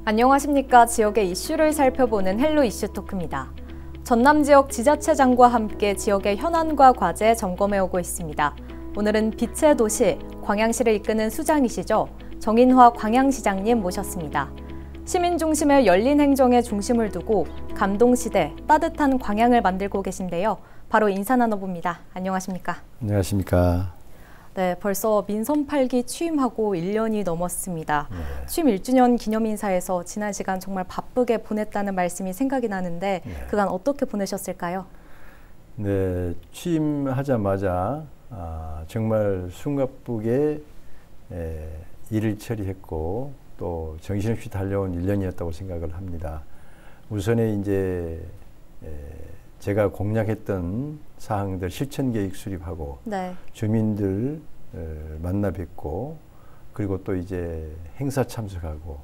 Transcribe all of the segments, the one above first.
안녕하십니까. 지역의 이슈를 살펴보는 헬로 이슈 토크입니다. 전남 지역 지자체장과 함께 지역의 현안과 과제 점검해오고 있습니다. 오늘은 빛의 도시 광양시를 이끄는 수장이시죠. 정인화 광양시장님 모셨습니다. 시민 중심의 열린 행정의 중심을 두고 감동시대 따뜻한 광양을 만들고 계신데요. 바로 인사 나눠봅니다. 안녕하십니까. 안녕하십니까. 네, 벌써 민선 8기 취임하고 1년이 넘었습니다. 네. 취임 1주년 기념 인사에서 지난 시간 정말 바쁘게 보냈다는 말씀이 생각이 나는데 네. 그간 어떻게 보내셨을까요? 네, 취임하자마자 정말 숨가쁘게 일을 처리했고 또 정신없이 달려온 1년이었다고 생각을 합니다. 우선에 이제 제가 공약했던 사항들 실천 계획 수립하고 네. 주민들 만나 뵙고 그리고 또 이제 행사 참석하고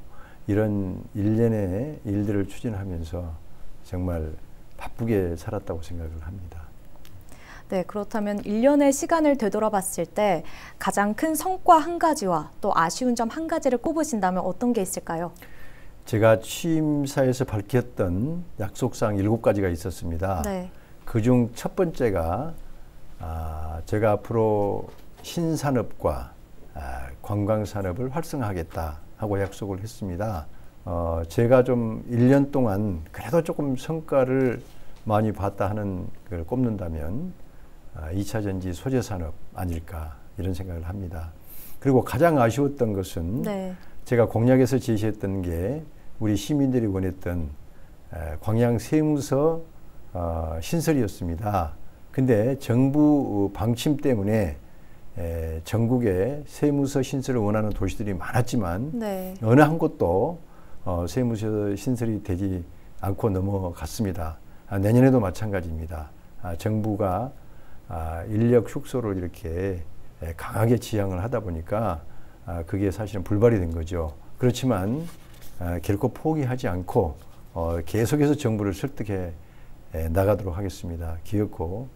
이런 일련의 일들을 추진하면서 정말 바쁘게 살았다고 생각을 합니다. 네, 그렇다면 1년의 시간을 되돌아봤을 때 가장 큰 성과 한 가지와 또 아쉬운 점 한 가지를 꼽으신다면 어떤 게 있을까요? 제가 취임사에서 밝혔던 약속사항 7가지가 있었습니다. 네. 그중 첫 번째가 제가 앞으로 신산업과 관광산업을 활성화하겠다 하고 약속을 했습니다. 제가 좀 1년 동안 그래도 조금 성과를 많이 봤다 하는 걸 꼽는다면 2차 전지 소재 산업 아닐까 이런 생각을 합니다. 그리고 가장 아쉬웠던 것은 네. 제가 공약에서 제시했던 게 우리 시민들이 원했던 광양 세무서 신설이었습니다. 근데 정부 방침 때문에 전국에 세무서 신설을 원하는 도시들이 많았지만 네. 어느 한 곳도 세무서 신설이 되지 않고 넘어갔습니다. 내년에도 마찬가지입니다. 정부가 인력 축소를 이렇게 강하게 지향을 하다 보니까 그게 사실은 불발이 된 거죠. 그렇지만 결코 포기하지 않고 계속해서 정부를 설득해 나가도록 하겠습니다. 기어코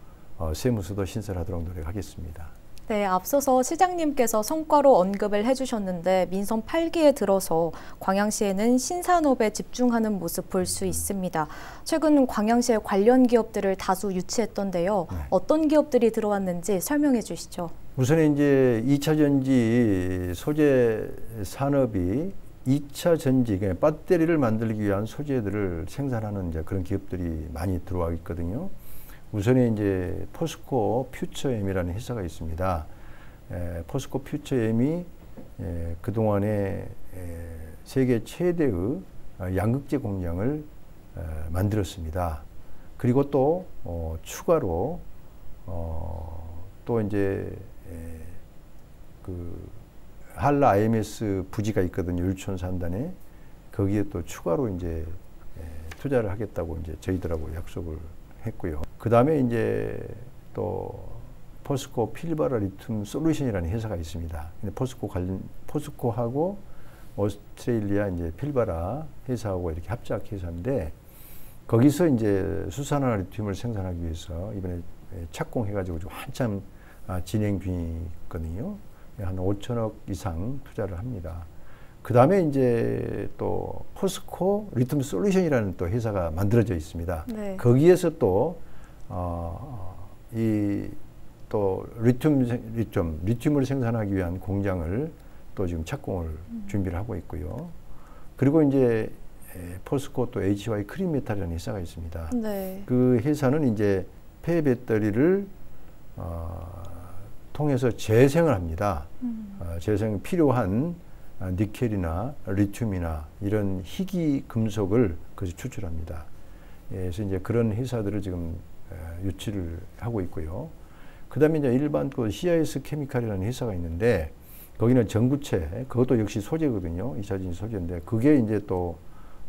세무서도 신설하도록 노력하겠습니다. 네, 앞서서 시장님께서 성과로 언급을 해주셨는데 민선 8기에 들어서 광양시에는 신산업에 집중하는 모습 볼 수 있습니다. 최근 광양시에 관련 기업들을 다수 유치했던데요. 네. 어떤 기업들이 들어왔는지 설명해 주시죠. 우선 이제 2차 전지 소재 산업이 2차 전지, 그러니까 배터리를 만들기 위한 소재들을 생산하는 이제 그런 기업들이 많이 들어와 있거든요. 우선에 이제 포스코 퓨처엠이라는 회사가 있습니다. 포스코 퓨처엠이 그동안에 세계 최대의 양극재 공장을 만들었습니다. 그리고 또 추가로 또 이제 그 한라 IMS 부지가 있거든요. 율촌 산단에. 거기에 또 추가로 이제 투자를 하겠다고 이제 저희들하고 약속을 했고요. 그 다음에 이제 또 포스코 필바라 리튬 솔루션이라는 회사가 있습니다. 근데 포스코하고 오스트레일리아 이제 필바라 회사하고 이렇게 합작 회사인데 거기서 이제 수산화 리튬을 생산하기 위해서 이번에 착공해가지고 좀 한참 진행 중이거든요. 한 5천억 이상 투자를 합니다. 그 다음에 이제 또 포스코 리튬 솔루션이라는 또 회사가 만들어져 있습니다. 네. 거기에서 또 리튬을 생산하기 위한 공장을 또 지금 착공을 준비를 하고 있고요. 그리고 이제 포스코 또 HY 크림메탈이라는 회사가 있습니다. 네. 그 회사는 이제 폐 배터리를 통해서 재생을 합니다. 재생 필요한 니켈이나 리튬이나 이런 희귀 금속을 그것이 추출합니다. 그래서 이제 그런 회사들을 지금 유치를 하고 있고요. 그다음에 이제 일반 또 CIS 케미칼이라는 회사가 있는데 거기는 전구체, 그것도 역시 소재거든요. 2차 전지 소재인데 그게 이제 또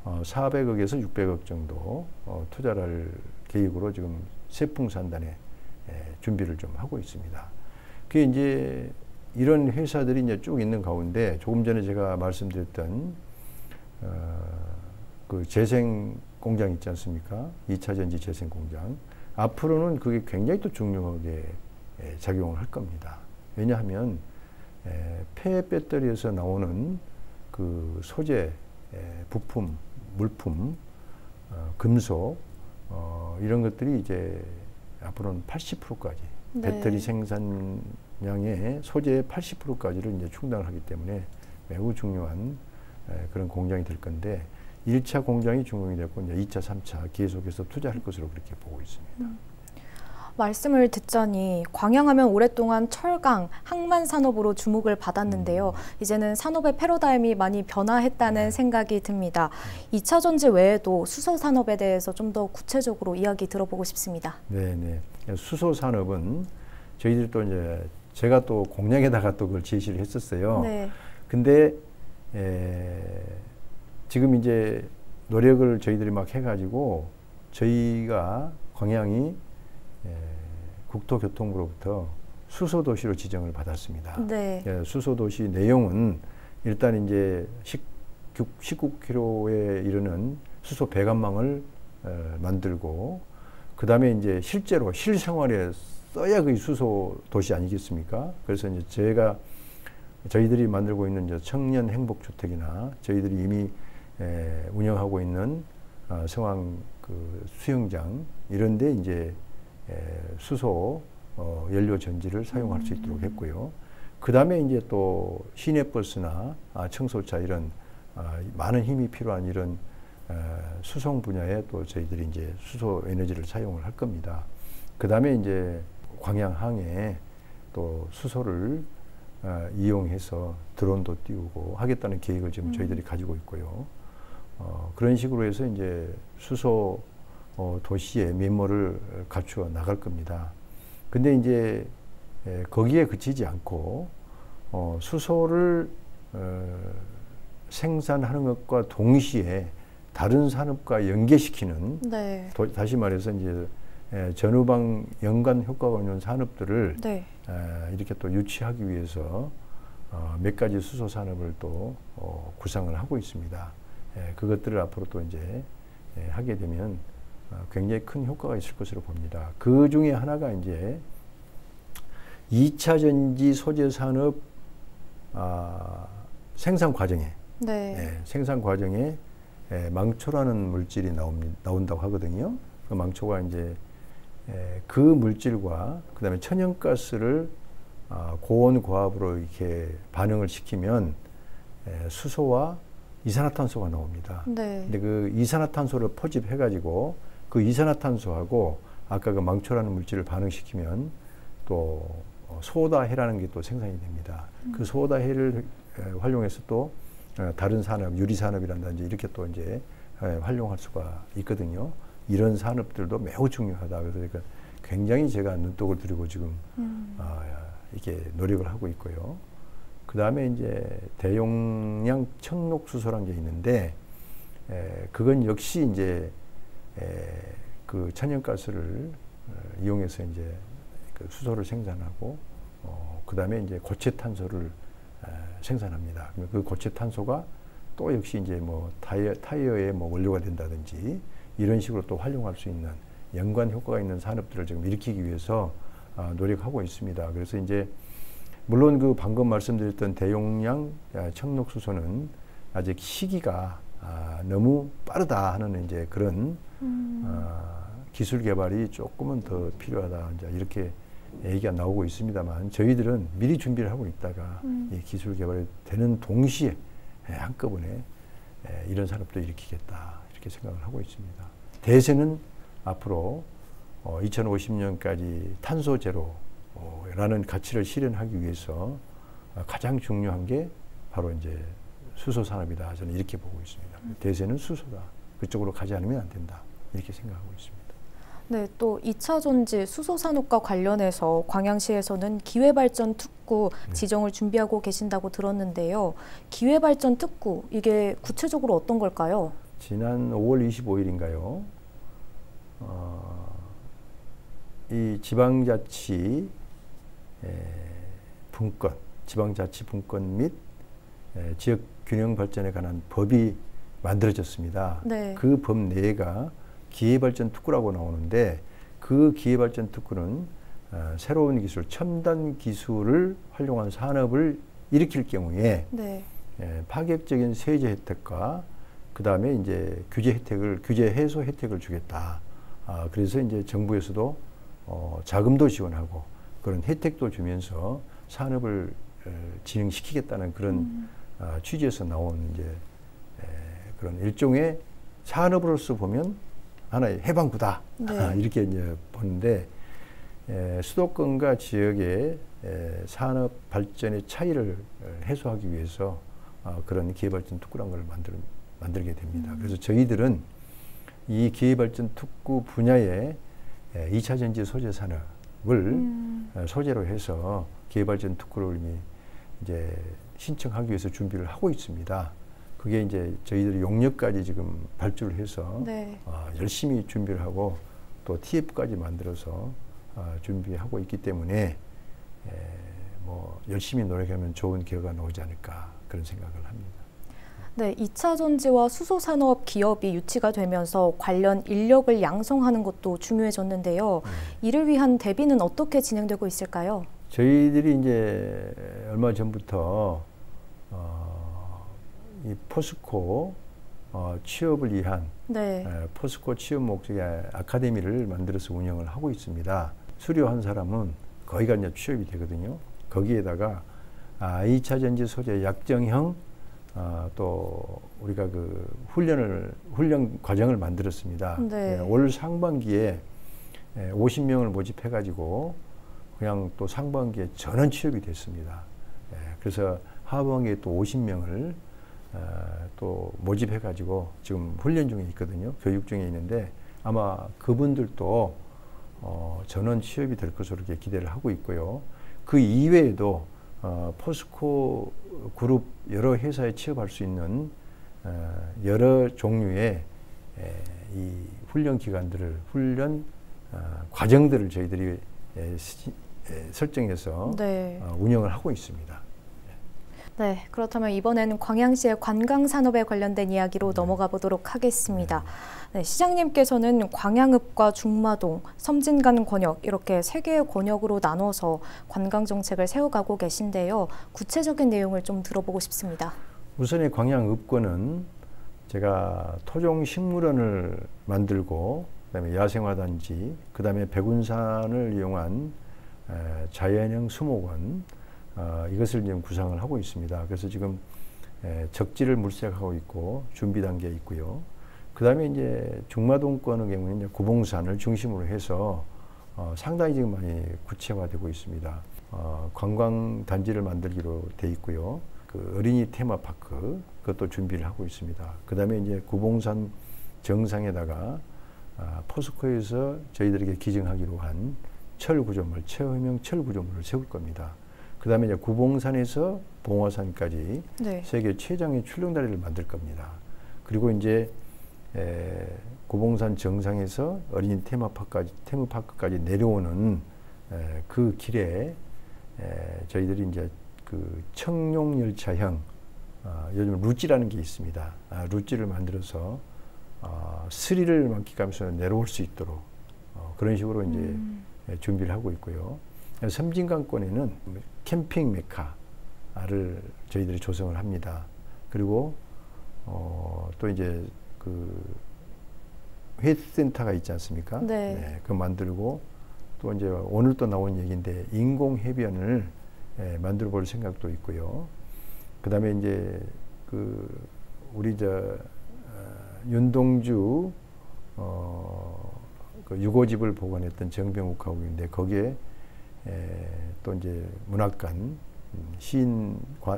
400억에서 600억 정도 투자를 할 계획으로 지금 세풍산단에 준비를 좀 하고 있습니다. 그게 이제 이런 회사들이 이제 쭉 있는 가운데 조금 전에 제가 말씀드렸던 그 재생 공장 있지 않습니까? 2차 전지 재생 공장. 앞으로는 그게 굉장히 또 중요하게 작용을 할 겁니다. 왜냐하면 폐 배터리에서 나오는 그 소재 부품, 물품, 금속 이런 것들이 이제 앞으로는 80%까지 네. 배터리 생산량의 소재의 80%까지를 이제 충당을 하기 때문에 매우 중요한 그런 공장이 될 건데 1차 공장이 준공이 됐고 이제 2차, 3차 계속해서 투자할 것으로 그렇게 보고 있습니다. 말씀을 듣자니 광양하면 오랫동안 철강, 항만 산업으로 주목을 받았는데요. 이제는 산업의 패러다임이 많이 변화했다는 생각이 듭니다. 2차 전지 외에도 수소 산업에 대해서 좀 더 구체적으로 이야기 들어보고 싶습니다. 네. 수소 산업은 저희들이 또 이제 제가 또 공약에다가 또 그걸 제시를 했었어요. 네. 근데 지금 이제 노력을 저희들이 막 해가지고 저희가 광양이 국토교통부로부터 수소도시로 지정을 받았습니다. 네. 수소도시 내용은 일단 이제 19km에 이르는 수소 배관망을 만들고 그 다음에 이제 실제로 실생활에 써야 그 수소도시 아니겠습니까? 그래서 이제 저희들이 만들고 있는 이제 청년 행복주택이나 저희들이 이미 운영하고 있는 성황 그 수영장 이런 데 이제 수소 연료 전지를 사용할 수 있도록 했고요. 그 다음에 이제 또 시내버스나 청소차 이런 많은 힘이 필요한 이런 수송 분야에 또 저희들이 이제 수소 에너지를 사용을 할 겁니다. 그 다음에 이제 광양항에 또 수소를 이용해서 드론도 띄우고 하겠다는 계획을 지금 저희들이 가지고 있고요. 그런 식으로 해서 이제 수소 도시의 면모를 갖추어 나갈 겁니다. 근데 이제 거기에 그치지 않고 수소를 생산하는 것과 동시에 다른 산업과 연계시키는 네. 다시 말해서 이제 전후방 연관 효과가 있는 산업들을 네. 이렇게 또 유치하기 위해서 몇 가지 수소 산업을 또 구상을 하고 있습니다. 그것들을 앞으로 또 이제 하게 되면 굉장히 큰 효과가 있을 것으로 봅니다. 그 중에 하나가 이제 2차 전지 소재 산업 생산 과정에 생산 과정에 망초라는 물질이 나온다고 하거든요. 그 망초가 이제 그 물질과 그다음에 천연가스를 고온 고압으로 이렇게 반응을 시키면 수소와 이산화탄소가 나옵니다. 네. 근데 그 이산화탄소를 포집해가지고 그 이산화탄소하고 아까 그 망초라는 물질을 반응시키면 또 소다해라는 게 또 생산이 됩니다. 그 소다해를 활용해서 또 다른 산업, 유리산업이란든지 이렇게 또 이제 활용할 수가 있거든요. 이런 산업들도 매우 중요하다. 그래서 굉장히 제가 눈독을 들이고 지금 이렇게 노력을 하고 있고요. 그 다음에 이제 대용량 청록수소라는 게 있는데 그건 역시 이제 그 천연가스를 이용해서 이제 그 수소를 생산하고 그 다음에 이제 고체탄소를 생산합니다. 그 고체탄소가 또 역시 이제 뭐 타이어의 뭐 원료가 된다든지 이런 식으로 또 활용할 수 있는 연관 효과가 있는 산업들을 지금 일으키기 위해서 노력하고 있습니다. 그래서 이제 물론 그 방금 말씀드렸던 대용량 청록수소는 아직 시기가 너무 빠르다 하는 이제 그런 기술 개발이 조금은 더 필요하다 이제 이렇게 얘기가 나오고 있습니다만 저희들은 미리 준비를 하고 있다가 이 기술 개발이 되는 동시에 한꺼번에 이런 산업도 일으키겠다 이렇게 생각을 하고 있습니다. 대세는 앞으로 2050년까지 탄소 제로라는 가치를 실현하기 위해서 가장 중요한 게 바로 이제 수소 산업이다. 저는 이렇게 보고 있습니다. 대세는 수소다. 그쪽으로 가지 않으면 안 된다. 이렇게 생각하고 있습니다. 네, 또 2차 전지 수소 산업과 관련해서 광양시에서는 기회발전 특구 지정을 준비하고 계신다고 들었는데요. 기회발전 특구, 이게 구체적으로 어떤 걸까요? 지난 5월 25일인가요? 이 지방자치 분권, 지방자치 분권 및 지역 균형 발전에 관한 법이 만들어졌습니다. 네. 그 법 내가 기회발전 특구라고 나오는데 그 기회발전 특구는 새로운 기술, 첨단 기술을 활용한 산업을 일으킬 경우에 네. 파격적인 세제 혜택과 그 다음에 이제 규제 해소 혜택을 주겠다. 그래서 이제 정부에서도 자금도 지원하고 그런 혜택도 주면서 산업을 진행시키겠다는 그런 취지에서 나온 이제 그런 일종의 산업으로서 보면 하나의 해방구다. 네. 이렇게 이제 보는데 수도권과 지역의 산업 발전의 차이를 해소하기 위해서 그런 기회발전 특구라는 걸 만들게 됩니다. 그래서 저희들은 이 기회발전 특구 분야의 2차 전지 소재 산업을 소재로 해서 기회발전 특구를 이제 신청하기 위해서 준비를 하고 있습니다. 그게 이제 저희들이 용역까지 지금 발주를 해서 네. 열심히 준비를 하고 또 TF까지 만들어서 준비하고 있기 때문에 뭐 열심히 노력하면 좋은 결과가 나오지 않을까 그런 생각을 합니다. 네, 2차 전지와 수소 산업 기업이 유치가 되면서 관련 인력을 양성하는 것도 중요해졌는데요. 이를 위한 대비는 어떻게 진행되고 있을까요? 저희들이 이제 얼마 전부터 이 포스코 취업을 위한 네. 포스코 취업 목적의 아카데미를 만들어서 운영을 하고 있습니다. 수료한 사람은 거기가 이제 취업이 되거든요. 거기에다가 2차 전지 소재 약정형 또 우리가 그 훈련 과정을 만들었습니다. 네. 올 상반기에 50명을 모집해 가지고 그냥 또 상반기에 전원 취업이 됐습니다. 그래서 하반기에 또 50명을 또 모집해 가지고 지금 훈련 중에 있거든요. 교육 중에 있는데 아마 그분들도 전원 취업이 될 것으로 이렇게 기대를 하고 있고요. 그 이외에도 포스코 그룹 여러 회사에 취업할 수 있는 여러 종류의 이 훈련 기관들을 훈련 과정들을 저희들이 설정해서 네. 운영을 하고 있습니다. 네, 그렇다면 이번에는 광양시의 관광산업에 관련된 이야기로 넘어가 보도록 하겠습니다. 네, 시장님께서는 광양읍과 중마동, 섬진간 권역 이렇게 3개의 권역으로 나눠서 관광정책을 세워가고 계신데요. 구체적인 내용을 좀 들어보고 싶습니다. 우선의 광양읍권은 제가 토종식물원을 만들고 그다음에 야생화단지, 그다음에 백운산을 이용한 자연형 수목원 이것을 지금 구상을 하고 있습니다. 그래서 지금 적지를 물색하고 있고 준비 단계에 있고요. 그 다음에 이제 중마동권의 경우는 이제 구봉산을 중심으로 해서 상당히 지금 많이 구체화되고 있습니다. 관광 단지를 만들기로 돼 있고요. 그 어린이 테마파크 그것도 준비를 하고 있습니다. 그 다음에 이제 구봉산 정상에다가 포스코에서 저희들에게 기증하기로 한 철구조물, 체험형 철구조물을 세울 겁니다. 그 다음에 이제 구봉산에서 봉화산까지 네. 세계 최장의 출렁다리를 만들 겁니다. 그리고 이제 구봉산 정상에서 어린이 테마파크까지 내려오는 그 길에 저희들이 이제 그 청룡열차형 요즘 루찌라는 게 있습니다. 루찌를 만들어서 스릴을 만끽하면서 내려올 수 있도록 그런 식으로 이제 준비를 하고 있고요. 섬진강권에는 캠핑 메카를 저희들이 조성을 합니다. 그리고 또 이제 그 헬스센터가 있지 않습니까? 네. 네, 그거 만들고 또 이제 오늘 또 나온 얘기인데 인공 해변을 만들어 볼 생각도 있고요. 그다음에 이제 그 우리 윤동주 그 유고집을 보관했던 정병욱 가옥인데 거기에 또 이제 문학관,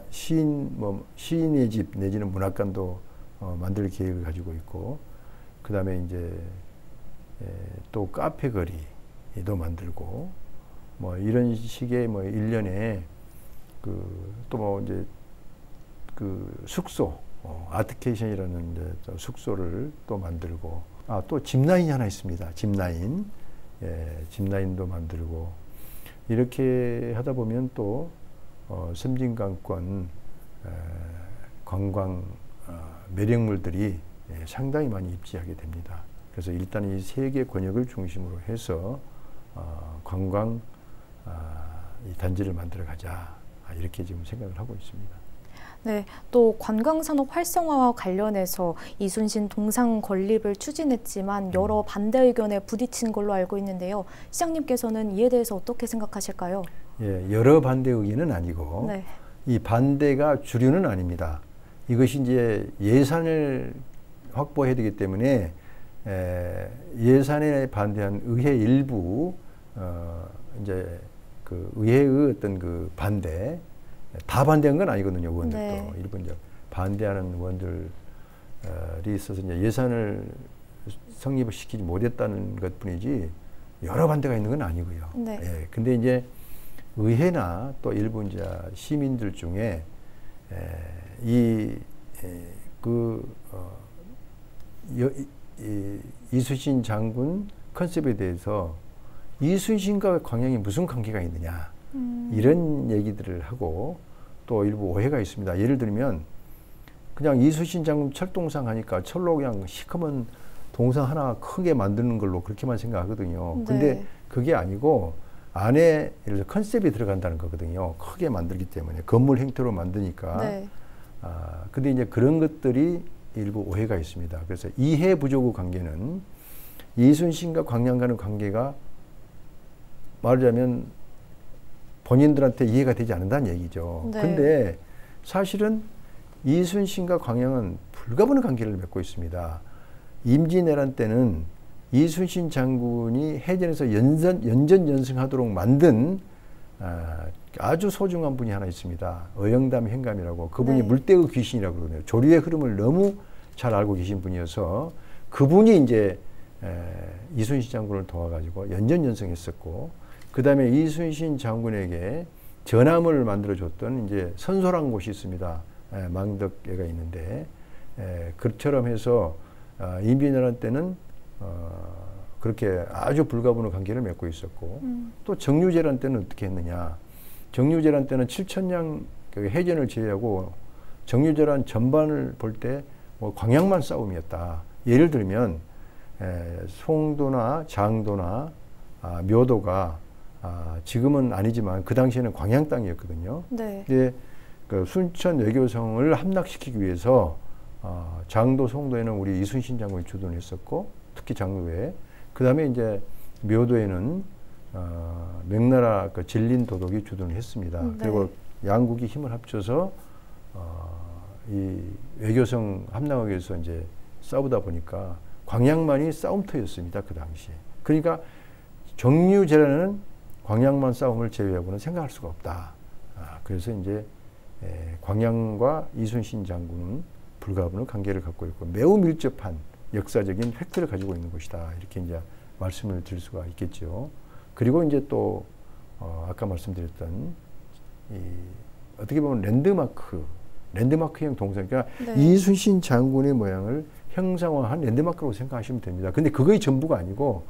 시인의 집 내지는 문학관도 만들 계획을 가지고 있고, 그 다음에 이제 또 카페 거리도 만들고, 뭐 이런 식의 뭐 일련의 또 뭐 이제 그 숙소, 아트케이션이라는 이제 숙소를 또 만들고, 또 짚라인이 하나 있습니다. 짚라인, 짚라인도 만들고, 이렇게 하다 보면 또 섬진강권 관광 매력물들이 상당히 많이 입지하게 됩니다. 그래서 일단 이 3개 권역을 중심으로 해서 관광 이 단지를 만들어 가자 이렇게 지금 생각을 하고 있습니다. 네, 또 관광산업 활성화와 관련해서 이순신 동상 건립을 추진했지만 여러 반대 의견에 부딪힌 걸로 알고 있는데요. 시장님께서는 이에 대해서 어떻게 생각하실까요? 예, 여러 반대 의견은 아니고 네. 이 반대가 주류는 아닙니다. 이것이 이제 예산을 확보해야 되기 때문에 예산에 반대한 의회 일부 이제 그 의회의 어떤 그 반대 다 반대한 건 아니거든요. 의원들도 네. 일부 이제 반대하는 의원들이 있어서 이제 예산을 성립을 시키지 못했다는 것뿐이지 여러 반대가 있는 건 아니고요. 네. 예, 근데 이제 의회나 또 일부 이제 시민들 중에 이순신 장군 컨셉에 대해서 이순신과 광양이 무슨 관계가 있느냐 이런 얘기들을 하고 또 일부 오해가 있습니다. 예를 들면 그냥 이순신 장군 철동상 하니까 철로 그냥 시커먼 동상 하나 크게 만드는 걸로 그렇게만 생각하거든요. 네. 근데 그게 아니고 안에 예를 들어 컨셉이 들어간다는 거거든요. 크게 만들기 때문에 건물 형태로 만드니까. 네. 근데 이제 그런 것들이 일부 오해가 있습니다. 그래서 이해 부족의 관계는 이순신과 광양과는 관계가 말하자면 본인들한테 이해가 되지 않는다는 얘기죠. 네. 근데 사실은 이순신과 광양은 불가분의 관계를 맺고 있습니다. 임진왜란 때는 이순신 장군이 해전에서 연전연승하도록 만든 아주 소중한 분이 하나 있습니다. 어영담 행감이라고. 그분이 네. 물대의 귀신이라고 그러네요. 조류의 흐름을 너무 잘 알고 계신 분이어서 그분이 이제 이순신 장군을 도와가지고 연전연승했었고, 그 다음에 이순신 장군에게 전함을 만들어줬던 이제 선소라는 곳이 있습니다. 망덕에가 있는데, 그처럼 해서 임진왜란 때는 그렇게 아주 불가분의 관계를 맺고 있었고, 또 정유재란 때는 어떻게 했느냐. 정유재란 때는 7천량 해전을 제외하고 정유재란 전반을 볼 때 뭐 광양만 싸움이었다. 예를 들면 송도나 장도나 묘도가 지금은 아니지만 그 당시에는 광양 땅이었거든요. 네. 근데 그 순천 외교성을 함락시키기 위해서 장도, 송도에는 우리 이순신 장군이 주둔을 했었고, 특히 장도에, 그 다음에 이제 묘도에는 명나라 그 진린 도독이 주둔을 했습니다. 네. 그리고 양국이 힘을 합쳐서 이 외교성 함락하기 위해서 이제 싸우다 보니까 광양만이 싸움터였습니다. 그 당시에. 그러니까 정유재라는 광양만 싸움을 제외하고는 생각할 수가 없다. 그래서 이제 광양과 이순신 장군은 불가분의 관계를 갖고 있고 매우 밀접한 역사적인 팩트를 가지고 있는 것이다. 이렇게 이제 말씀을 드릴 수가 있겠죠. 그리고 이제 또 아까 말씀드렸던 어떻게 보면 랜드마크형 동상, 그러니까 네. 이순신 장군의 모양을 형상화한 랜드마크라고 생각하시면 됩니다. 근데 그거의 전부가 아니고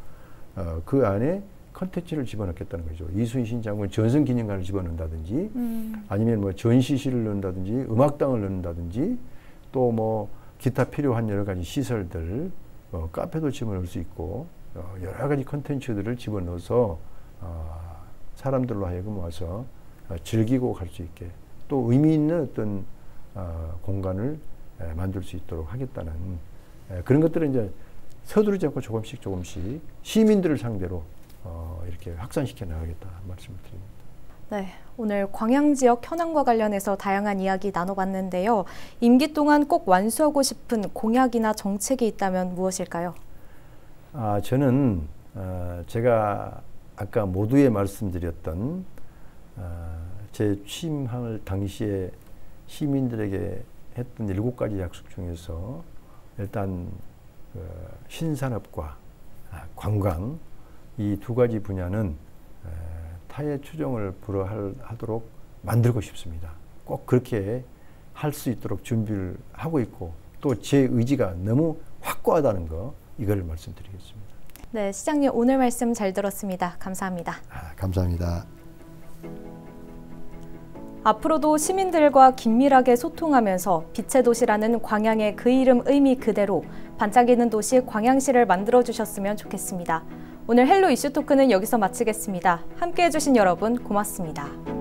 그 안에 컨텐츠를 집어넣겠다는 거죠. 이순신 장군 전승기념관을 집어넣는다든지 아니면 뭐 전시실을 넣는다든지 음악당을 넣는다든지 또 뭐 기타 필요한 여러 가지 시설들, 카페도 집어넣을 수 있고 여러 가지 컨텐츠들을 집어넣어서 사람들로 하여금 와서 즐기고 갈 수 있게 또 의미 있는 어떤 공간을 만들 수 있도록 하겠다는 그런 것들을 이제 서두르지 않고 조금씩 시민들을 상대로 이렇게 확산시켜 나가겠다 말씀을 드립니다. 네, 오늘 광양 지역 현황과 관련해서 다양한 이야기 나눠봤는데요. 임기 동안 꼭 완수하고 싶은 공약이나 정책이 있다면 무엇일까요? 저는 제가 아까 모두에 말씀드렸던 제 취임할 당시에 시민들에게 했던 7가지 약속 중에서 일단 신산업과 관광 이 2가지 분야는 타의 추종을 불허하도록 만들고 싶습니다. 꼭 그렇게 할 수 있도록 준비를 하고 있고 또 제 의지가 너무 확고하다는 거 이걸 말씀드리겠습니다. 네, 시장님 오늘 말씀 잘 들었습니다. 감사합니다. 감사합니다. 앞으로도 시민들과 긴밀하게 소통하면서 빛의 도시라는 광양의 그 이름 의미 그대로 반짝이는 도시 광양시를 만들어주셨으면 좋겠습니다. 오늘 헬로 이슈 토크는 여기서 마치겠습니다. 함께해 주신 여러분 고맙습니다.